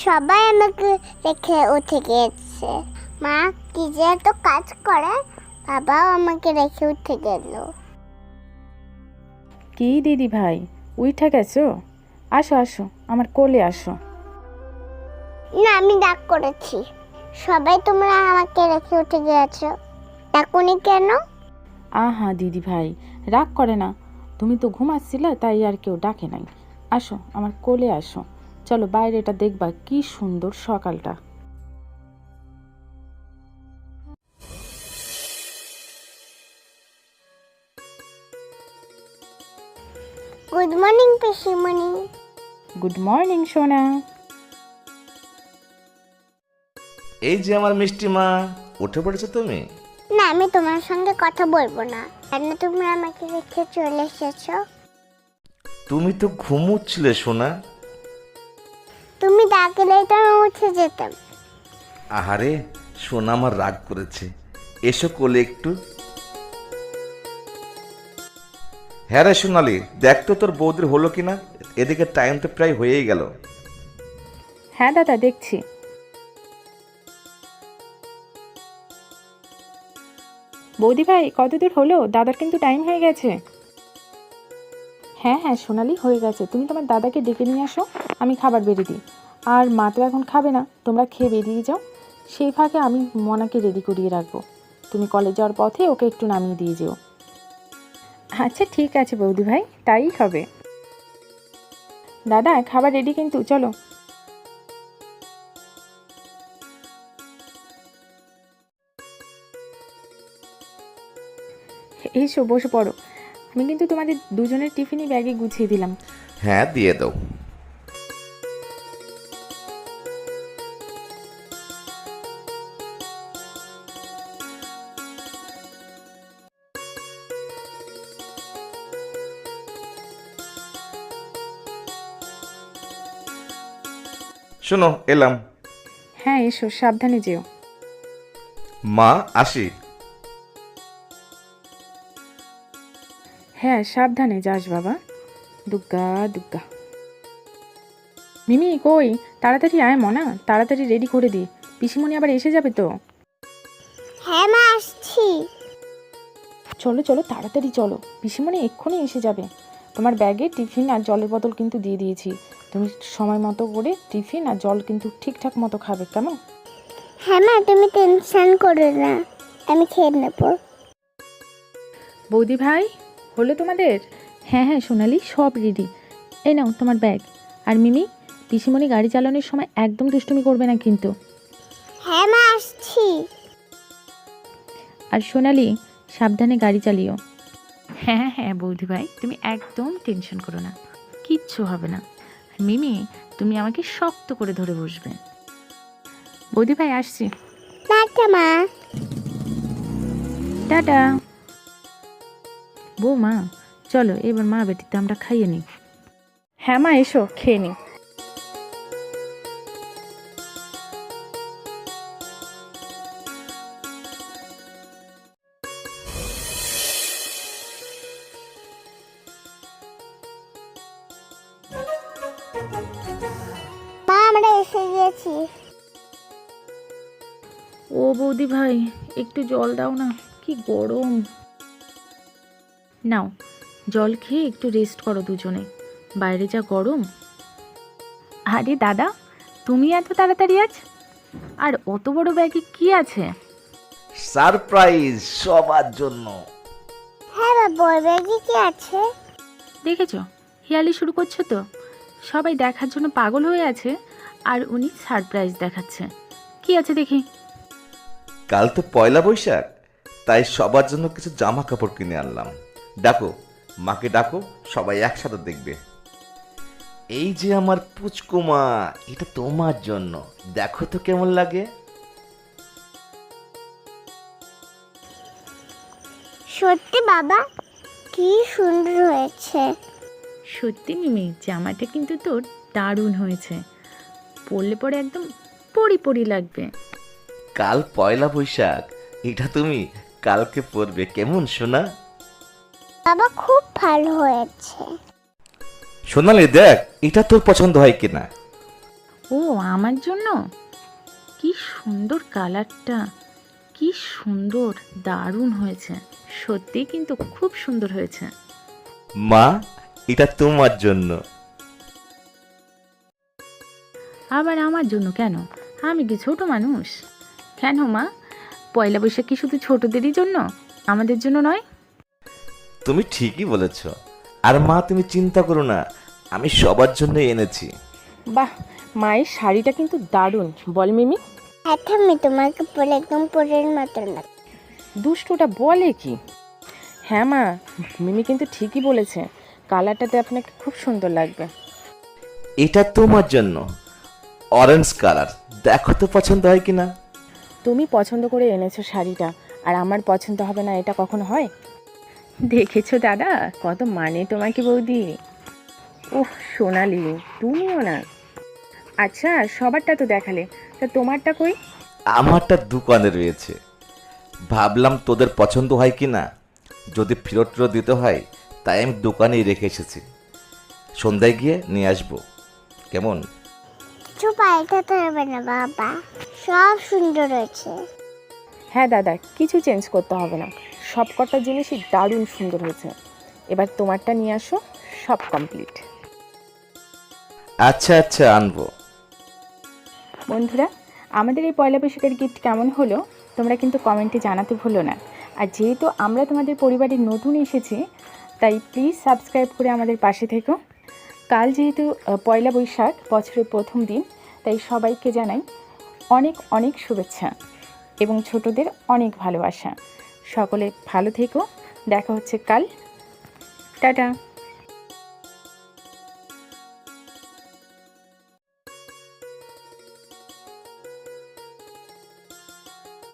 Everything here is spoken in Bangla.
সবাই আমাকে রেখে উঠে গেছে। মা কি যে এত কাজ করে, বাবাও আমাকে রেখে উঠে গেল। কি দিদি ভাই, উঠে গেছো? আসো আসো, আমার কোলে আসো। না, আমি ডাক করেছি। সবাই তোমরা আমাকে রেখে উঠে গেছো, ডাকুনি কেন? আহা দিদি ভাই, রাগ করে না। তুমি তো ঘুমাচ্ছিলে, তাই আর কেউ ডাকে নাই। আসো আমার কোলে আসো। চলো বাইরেটা দেখবা কি সুন্দর সকালটা। গুড মর্নিং পিসিমণি। গুড মর্নিং সোনা। এই যে আমার মিষ্টি মা, উঠে পড়েছো তুমি? না, আমি তোমার সঙ্গে কথা বলবো না, কেন তুমি আমাকে রেখে চলে এসেছো? তুমি তো ঘুমোচ্ছিলে সোনা। তুমি ডাকলেই তো আমি উঠে যেতাম। আহারে, সোনা আমার রাগ করেছে। এসো কোলে একটু। হ্যাঁ রে সোনালি, দেখ তো তোর বৌদির হলো কিনা। এদিকে টাইম তো প্রায় হয়েই গেল। হ্যাঁ দাদা, দেখছি। বৌদি ভাই, কত দূর হলো? দাদার কিন্তু টাইম হয়ে গেছে। হ্যাঁ হ্যাঁ সোনালি, হয়ে গেছে। তুমি তোমার দাদাকে ডেকে নিয়ে আসো, আমি খাবার বেরিয়ে দিই। আর মা তো এখন খাবে না, তোমরা খেয়ে বেরিয়ে যাও। সেই ফাঁকে আমি মনাকে রেডি করিয়ে রাখবো। তুমি কলেজ যাওয়ার পথে ওকে একটু নামিয়ে দিয়ে যেও। আচ্ছা ঠিক আছে বৌদি ভাই, তাই হবে। দাদা খাবার রেডি কিন্তু, চলো। এসো বসে পড়ো। আমি কিন্তু তোমাদের দুজনের টিফিনই ব্যাগে গুছিয়ে দিলাম। হ্যাঁ, দিয়ে দাও। শোনো, এলাম। হ্যাঁ এসো, সাবধানে যেও। মা, আসি। হ্যাঁ সাবধানে যাস বাবা। দুগ্গা দুগ্গা। মিমি কই? তাড়াতাড়ি আয় মনা, তাড়াতাড়ি রেডি করে দি। পিসিমণি আবার এসে যাবে তো। হ্যাঁ মা, আসছি। চলো চলো তাড়াতাড়ি চলো, পিসিমণি এক্ষুনি এসে যাবে। তোমার ব্যাগে টিফিন আর জলের বোতল কিন্তু দিয়ে দিয়েছি। তুমি সময় মতো করে টিফিন আর জল কিন্তু ঠিকঠাক মতো খাবে, কেমন? হ্যাঁ মা, তুমি টেনশন করো না, আমি খেয়ে নেব। বৌদি ভাই, হলো তোমাদের? হ্যাঁ হ্যাঁ সোনালি, সব রেডি। এই নাও তোমার ব্যাগ। আর মিমি, পিসিমণি গাড়ি চালানোর সময় একদম দুষ্টুমি করবে না কিন্তু। হ্যাঁ মা, আসছি। আর সোনালি, সাবধানে গাড়ি চালিও। হ্যাঁ হ্যাঁ বৌদি ভাই, তুমি একদম টেনশন করো না, কিচ্ছু হবে না। আর মিমি, তুমি আমাকে শক্ত করে ধরে বসবে। বৌদি ভাই আসছি। টাটা মা। টাটা। বৌমা, চলো এবার মা বেটিতে আমরা খাইয়ে নিই। হ্যাঁ মা, এসো খেয়ে নিই। মা, আমরা এসে গেছি। ও বৌদি ভাই, একটু জল দাও না, কি গরম। নাও, জল খেয়ে একটু রেস্ট করো দুজনে, বাইরে যা গরম। আরে দাদা, তুমি এত তাড়াতাড়ি আজ? আর অত বড় ব্যাগে কি আছে? সারপ্রাইজ সবার জন্য। হ্যাঁ বাবা, ওই ব্যাগে কি আছে? দেখেছো, হিয়ালি শুরু করছো তো। সবাই দেখার জন্য পাগল হয়ে আছে, আর উনি সারপ্রাইজ দেখাচ্ছে। কি আছে দেখি। কাল তো পয়লা বৈশাখ, তাই সবার জন্য কিছু জামা কাপড় কিনে আনলাম। ডাকো, মাকে ডাকো, সবাই একসাথে দেখবে। এই যে আমার পুচকুমা, এটা তোমার জন্য। দেখো তো কেমন লাগে। সত্যি বাবা, কি সুন্দর হয়েছে। সত্যি মিমি, জামাটা কিন্তু তোর দারুণ হয়েছে। পরলে পরে একদম পরি পরি লাগবে। কাল পয়লা বৈশাখ, এটা তুমি কালকে পরবে, কেমন সোনা? বাবা খুব ভালো হয়েছে। সোনালি দেখ, এটা তোর পছন্দ হয় কিনা। ও আমার জন্য? কি সুন্দর কালারটা, কি সুন্দর, দারুণ হয়েছে, সত্যি কিন্তু খুব সুন্দর হয়েছে। মা, এটা তোমার জন্য। আবার আমার জন্য কেন? আমি কি ছোট মানুষ? কেন মা, পয়লা বৈশাখ কি শুধু ছোটদেরই জন্য, আমাদের জন্য নয়? তুমি ঠিকই বলেছ। আর মা, তুমি চিন্তা করো না, আমি সবার জন্য এনেছি। বাহ, মায়ের শাড়িটা কিন্তু দারুণ, বল মিমি। হ্যাঁ ঠাম্মি, তোমাকে পরে একদম পরের মতন লাগে। দুষ্টুটা বলে কি? হ্যাঁ মা, মিমি কিন্তু ঠিকই বলেছে, কালারটাতে আপনাকে খুব সুন্দর লাগবে। এটা তোমার জন্য, অরেঞ্জ কালার। দেখো তো পছন্দ হয় কিনা। তুমি পছন্দ করে এনেছো শাড়িটা, আর আমার পছন্দ হবে না, এটা কখনো হয়? দেখেছো দাদা, কত মানে তোমাকে বৌদি। ওহ সোনালি, তুমিও না। আচ্ছা, সবারটা তো দেখালে, তা তোমারটা কই? আমারটা দোকানে রয়েছে। ভাবলাম তোদের পছন্দ হয় কিনা, যদি ফেরত টেরত দিতে হয়, তাই আমি দোকানেই রেখে এসেছি। সন্ধ্যায় গিয়ে নিয়ে আসবো, কেমন? কিছু পাল্টাতে হবে না বাবা, সব সুন্দর হয়েছে। হ্যাঁ দাদা, কিছু চেঞ্জ করতে হবে না, সব কটা জিনিসই দারুণ সুন্দর হয়েছে। এবার তোমারটা নিয়ে আসো, সব কমপ্লিট। আচ্ছা আচ্ছা, আনবো। বন্ধুরা, আমাদের এই পয়লা বৈশাখের গিফট কেমন হলো তোমরা কিন্তু কমেন্টে জানাতে ভুলো না। আর যেহেতু আমরা তোমাদের পরিবারে নতুন এসেছি, তাই প্লিজ সাবস্ক্রাইব করে আমাদের পাশে থেকো। কাল যেহেতু পয়লা বৈশাখ, বছরের প্রথম দিন, তাই সবাইকে জানাই অনেক অনেক শুভেচ্ছা এবং ছোটদের অনেক ভালোবাসা। সকলে ভালো থেকো, দেখা হচ্ছে কাল। টাটা।